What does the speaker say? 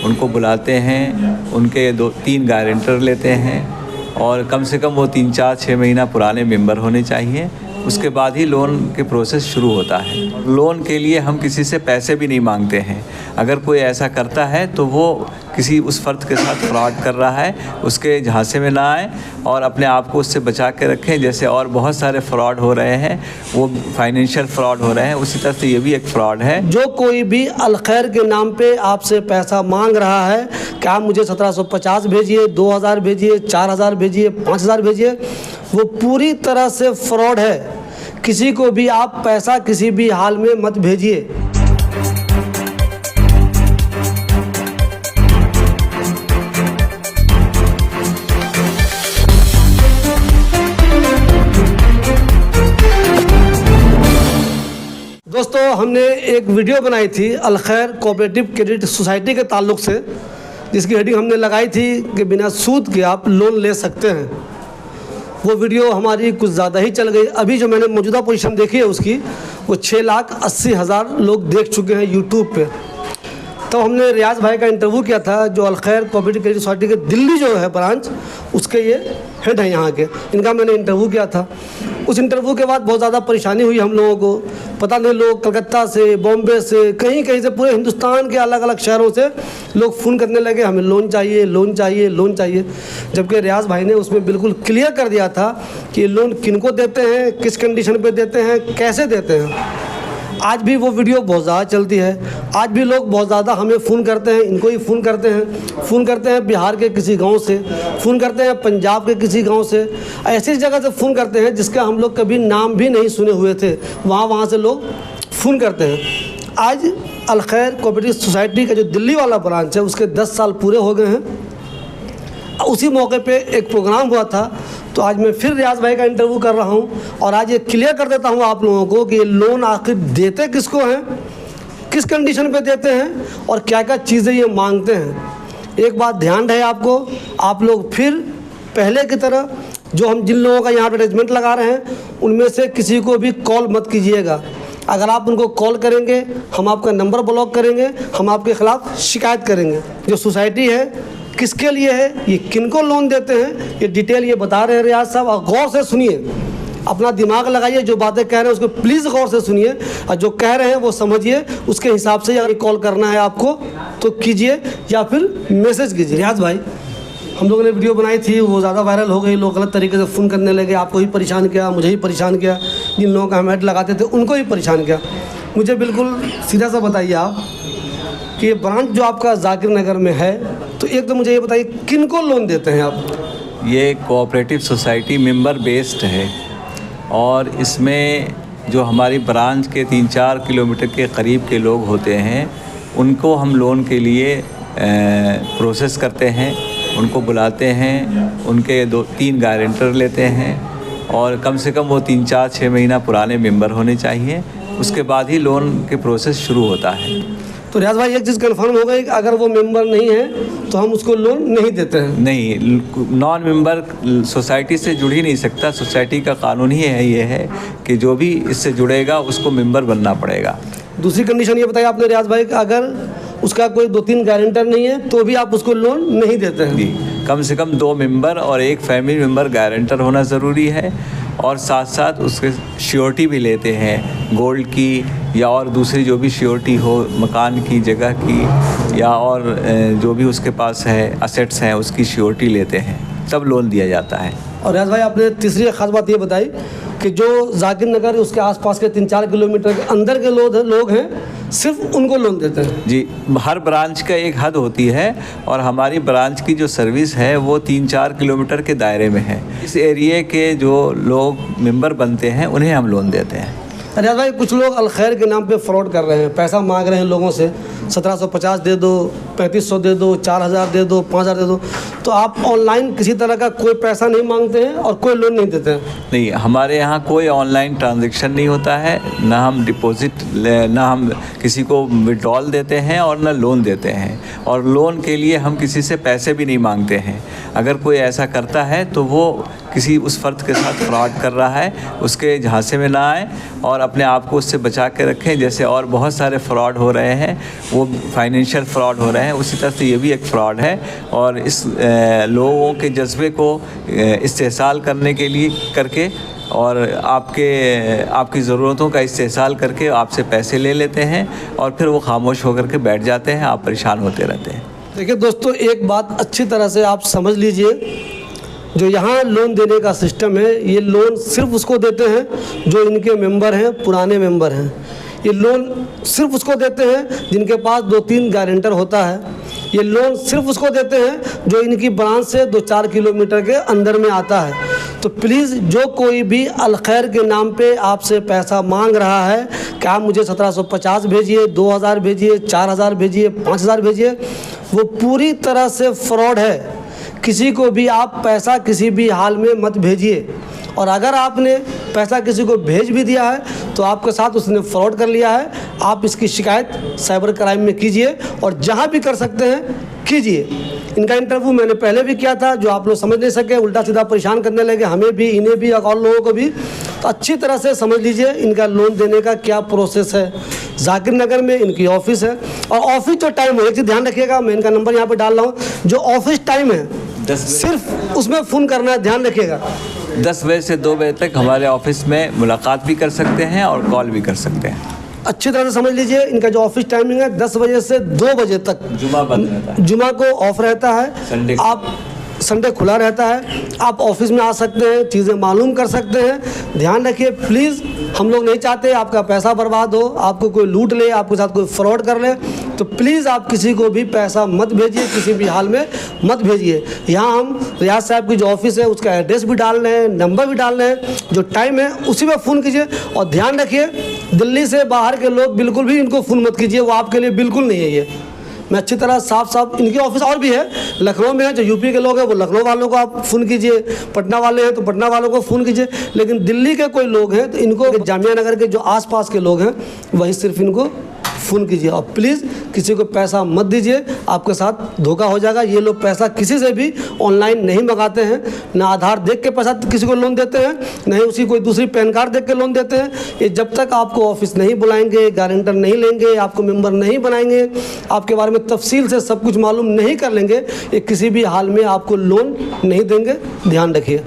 उनको बुलाते हैं, उनके 2-3 गारंटर लेते हैं और कम से कम वो 3-4-6 महीना पुराने मेंबर होने चाहिए। उसके बाद ही लोन के प्रोसेस शुरू होता है। लोन के लिए हम किसी से पैसे भी नहीं मांगते हैं। अगर कोई ऐसा करता है तो वो किसी उस फ़र्द के साथ फ्रॉड कर रहा है, उसके झांसे में ना आए और अपने आप को उससे बचा के रखें। जैसे और बहुत सारे फ्रॉड हो रहे हैं, वो फाइनेंशियल फ्रॉड हो रहे हैं, उसी तरह से ये भी एक फ्रॉड है। जो कोई भी अलखैर के नाम पे आपसे पैसा मांग रहा है कि आप मुझे 1750 भेजिए, 2000 भेजिए, 4000 भेजिए, 5000 भेजिए, वो पूरी तरह से फ्रॉड है। किसी को भी आप पैसा किसी भी हाल में मत भेजिए। दोस्तों, हमने एक वीडियो बनाई थी अलखैर कोऑपरेटिव क्रेडिट सोसाइटी के ताल्लुक़ से, जिसकी हेडिंग हमने लगाई थी कि बिना सूद के आप लोन ले सकते हैं। वो वीडियो हमारी कुछ ज़्यादा ही चल गई। अभी जो मैंने मौजूदा पोजीशन देखी है उसकी, वो 6,80,000 लोग देख चुके हैं यूट्यूब पे। तो हमने रियाज भाई का इंटरव्यू किया था, जो अलखैर कोऑपरेटिव क्रेडिट सोसाइटी के दिल्ली जो है ब्रांच, उसके ये हेड हैं यहाँ के। इनका मैंने इंटरव्यू किया था। उस इंटरव्यू के बाद बहुत ज़्यादा परेशानी हुई हम लोगों को। पता नहीं, लोग कलकत्ता से, बॉम्बे से, कहीं कहीं से, पूरे हिंदुस्तान के अलग अलग शहरों से लोग फ़ोन करने लगे, हमें लोन चाहिए, लोन चाहिए, लोन चाहिए। जबकि रियाज भाई ने उसमें बिल्कुल क्लियर कर दिया था कि लोन किनको देते हैं, किस कंडीशन पे देते हैं, कैसे देते हैं। आज भी वो वीडियो बहुत ज़्यादा चलती है। आज भी लोग बहुत ज़्यादा हमें फ़ोन करते हैं, इनको ही फ़ोन करते हैं बिहार के किसी गांव से, फ़ोन करते हैं पंजाब के किसी गांव से, ऐसी जगह से फ़ोन करते हैं जिसका हम लोग कभी नाम भी नहीं सुने हुए थे। वहाँ से लोग फ़ोन करते हैं। आज अलखैर कोऑपरेटिव सोसाइटी का जो दिल्ली वाला ब्रांच है, उसके 10 साल पूरे हो गए हैं। उसी मौके पे एक प्रोग्राम हुआ था, तो आज मैं फिर रियाज भाई का इंटरव्यू कर रहा हूं और आज ये क्लियर कर देता हूं आप लोगों को कि लोन आखिर देते किसको हैं, किस कंडीशन पे देते हैं और क्या क्या चीज़ें ये मांगते हैं। एक बात ध्यान रहे आपको, आप लोग फिर पहले की तरह जो हम जिन लोगों का यहाँ एडवर्टाइजमेंट लगा रहे हैं, उनमें से किसी को भी कॉल मत कीजिएगा। अगर आप उनको कॉल करेंगे, हम आपका नंबर ब्लॉक करेंगे, हम आपके ख़िलाफ़ शिकायत करेंगे। जो सोसाइटी है किसके लिए है, ये किनको लोन देते हैं, ये डिटेल ये बता रहे हैं रियाज साहब। और गौर से सुनिए, अपना दिमाग लगाइए, जो बातें कह रहे हैं उसको प्लीज़ गौर से सुनिए और जो कह रहे हैं वो समझिए। उसके हिसाब से अगर कॉल करना है आपको तो कीजिए या फिर मैसेज कीजिए। रियाज भाई, हम लोगों ने वीडियो बनाई थी, वो ज़्यादा वायरल हो गई, लोग गलत तरीके से फ़ोन करने लगे, आपको ही परेशान किया, मुझे ही परेशान किया, जिन लोगों का हम ऐड लगाते थे उनको ही परेशान किया। मुझे बिल्कुल सीधा सा बताइए आप कि ये ब्रांच जो आपका जाकिर नगर में है, तो एक तो मुझे ये बताइए किनको लोन देते हैं आप। ये कोऑपरेटिव सोसाइटी मेंबर बेस्ड है और इसमें जो हमारी ब्रांच के 3-4 किलोमीटर के करीब के लोग होते हैं, उनको हम लोन के लिए प्रोसेस करते हैं, उनको बुलाते हैं, उनके 2-3 गारंटर लेते हैं और कम से कम वो 3-4-6 महीना पुराने मेंबर होने चाहिए। उसके बाद ही लोन के प्रोसेस शुरू होता है। तो रियाज भाई, एक चीज़ कंफर्म हो गई कि अगर वो मेंबर नहीं है तो हम उसको लोन नहीं देते हैं। नहीं, नॉन मेंबर सोसाइटी से जुड़ ही नहीं सकता। सोसाइटी का कानून ही है, ये है कि जो भी इससे जुड़ेगा उसको मेंबर बनना पड़ेगा। दूसरी कंडीशन ये बताइए आपने रियाज भाई कि अगर उसका कोई 2-3 गारंटर नहीं है तो भी आप उसको लोन नहीं देते हैं। जी, कम से कम 2 मेंबर और 1 फैमिली मेंबर गारंटर होना ज़रूरी है और साथ साथ उसके श्योरिटी भी लेते हैं, गोल्ड की या और दूसरी जो भी श्योरिटी हो, मकान की, जगह की या और जो भी उसके पास है असेट्स हैं, उसकी श्योरिटी लेते हैं, तब लोन दिया जाता है। और रियाज भाई, आपने तीसरी ख़ास बात ये बताई कि जो जाकिर नगर उसके आसपास के 3-4 किलोमीटर के अंदर के लोग हैं, सिर्फ उनको लोन देते हैं। जी, हर ब्रांच का एक हद होती है और हमारी ब्रांच की जो सर्विस है वो 3-4 किलोमीटर के दायरे में है। इस एरिए के जो लोग मेंबर बनते हैं उन्हें हम लोन देते हैं। रियाज भाई, कुछ लोग अलखैर के नाम पे फ्रॉड कर रहे हैं, पैसा मांग रहे हैं लोगों से, 1750 दे दो, 3500 दे दो, 4000 दे दो, 5000 दे दो। तो आप ऑनलाइन किसी तरह का कोई पैसा नहीं मांगते हैं और कोई लोन नहीं देते हैं? नहीं, हमारे यहाँ कोई ऑनलाइन ट्रांजैक्शन नहीं होता है, ना हम डिपॉजिट ना हम किसी को विड्रॉल देते हैं और ना लोन देते हैं। और लोन के लिए हम किसी से पैसे भी नहीं मांगते हैं। अगर कोई ऐसा करता है तो वो किसी उस फ़र्द के साथ फ्रॉड कर रहा है, उसके झांसे में ना आए और अपने आप को उससे बचा के रखें। जैसे और बहुत सारे फ्रॉड हो रहे हैं, वो फाइनेंशियल फ्रॉड हो रहे हैं, उसी तरह से ये भी एक फ़्रॉड है। और इस लोगों के जज्बे को इस्तेहसाल करने के लिए करके और आपकी ज़रूरतों का इस्तेहसाल करके आपसे पैसे ले लेते हैं और फिर वो खामोश होकर के बैठ जाते हैं, आप परेशान होते रहते हैं। देखिए दोस्तों, एक बात अच्छी तरह से आप समझ लीजिए, जो यहाँ लोन देने का सिस्टम है, ये लोन सिर्फ उसको देते हैं जो इनके मेंबर हैं, पुराने मेंबर हैं। ये लोन सिर्फ उसको देते हैं जिनके पास 2-3 गारंटर होता है। ये लोन सिर्फ उसको देते हैं जो इनकी ब्रांच से 2-4 किलोमीटर के अंदर में आता है। तो प्लीज़ जो कोई भी अलखैर के नाम पे आपसे पैसा मांग रहा है कि आप मुझे 1750 भेजिए, 2000 भेजिए, 4000 भेजिए, 5000 भेजिए, वो पूरी तरह से फ्रॉड है। किसी को भी आप पैसा किसी भी हाल में मत भेजिए। और अगर आपने पैसा किसी को भेज भी दिया है तो आपके साथ उसने फ्रॉड कर लिया है। आप इसकी शिकायत साइबर क्राइम में कीजिए और जहां भी कर सकते हैं कीजिए। इनका इंटरव्यू मैंने पहले भी किया था, जो आप लोग समझ नहीं सके, उल्टा सीधा परेशान करने लगे, हमें भी, इन्हें भी और लोगों को भी। तो अच्छी तरह से समझ लीजिए इनका लोन देने का क्या प्रोसेस है। जाकिर नगर में इनकी ऑफिस है और ऑफिस जो टाइम है, एक चीज़ ध्यान रखिएगा, मैं इनका नंबर यहाँ पर डाल रहा हूँ। जो ऑफिस टाइम है सिर्फ उसमें फ़ोन करना है, ध्यान रखिएगा। 10 बजे से 2 बजे तक हमारे ऑफिस में मुलाकात भी कर सकते हैं और कॉल भी कर सकते हैं। अच्छी तरह से समझ लीजिए, इनका जो ऑफिस टाइमिंग है 10 बजे से 2 बजे तक। जुमा बंद रहता है, जुमा को ऑफ रहता है, संडे खुला रहता है। आप ऑफिस में आ सकते हैं, चीज़ें मालूम कर सकते हैं। ध्यान रखिए प्लीज़, हम लोग नहीं चाहते आपका पैसा बर्बाद हो, आपको कोई लूट ले, आपके साथ कोई फ्रॉड कर ले। तो प्लीज़ आप किसी को भी पैसा मत भेजिए, किसी भी हाल में मत भेजिए। यहाँ हम रियाज साहब की जो ऑफिस है उसका एड्रेस भी डाल रहे हैं, नंबर भी डाल रहे हैं, जो टाइम है उसी में फ़ोन कीजिए। और ध्यान रखिए, दिल्ली से बाहर के लोग बिल्कुल भी इनको फ़ोन मत कीजिए, वो आपके लिए बिल्कुल नहीं है। ये मैं अच्छी तरह साफ इनकी ऑफिस और भी है, लखनऊ में है। जो यूपी के लोग हैं वो लखनऊ वालों को आप फ़ोन कीजिए, पटना वाले हैं तो पटना वालों को फ़ोन कीजिए। लेकिन दिल्ली के कोई लोग हैं तो इनको, जामिया नगर के जो आसपास के लोग हैं वही सिर्फ इनको फ़ोन कीजिए। और प्लीज़ किसी को पैसा मत दीजिए, आपके साथ धोखा हो जाएगा। ये लोग पैसा किसी से भी ऑनलाइन नहीं मंगाते हैं, ना आधार देख के पैसा किसी को लोन देते हैं, नहीं उसी कोई दूसरी पैन कार्ड देख के लोन देते हैं। ये जब तक आपको ऑफिस नहीं बुलाएंगे, गारंटर नहीं लेंगे, आपको मेंबर नहीं बनाएंगे, आपके बारे में तफसील से सब कुछ मालूम नहीं कर लेंगे, ये किसी भी हाल में आपको लोन नहीं देंगे। ध्यान रखिए।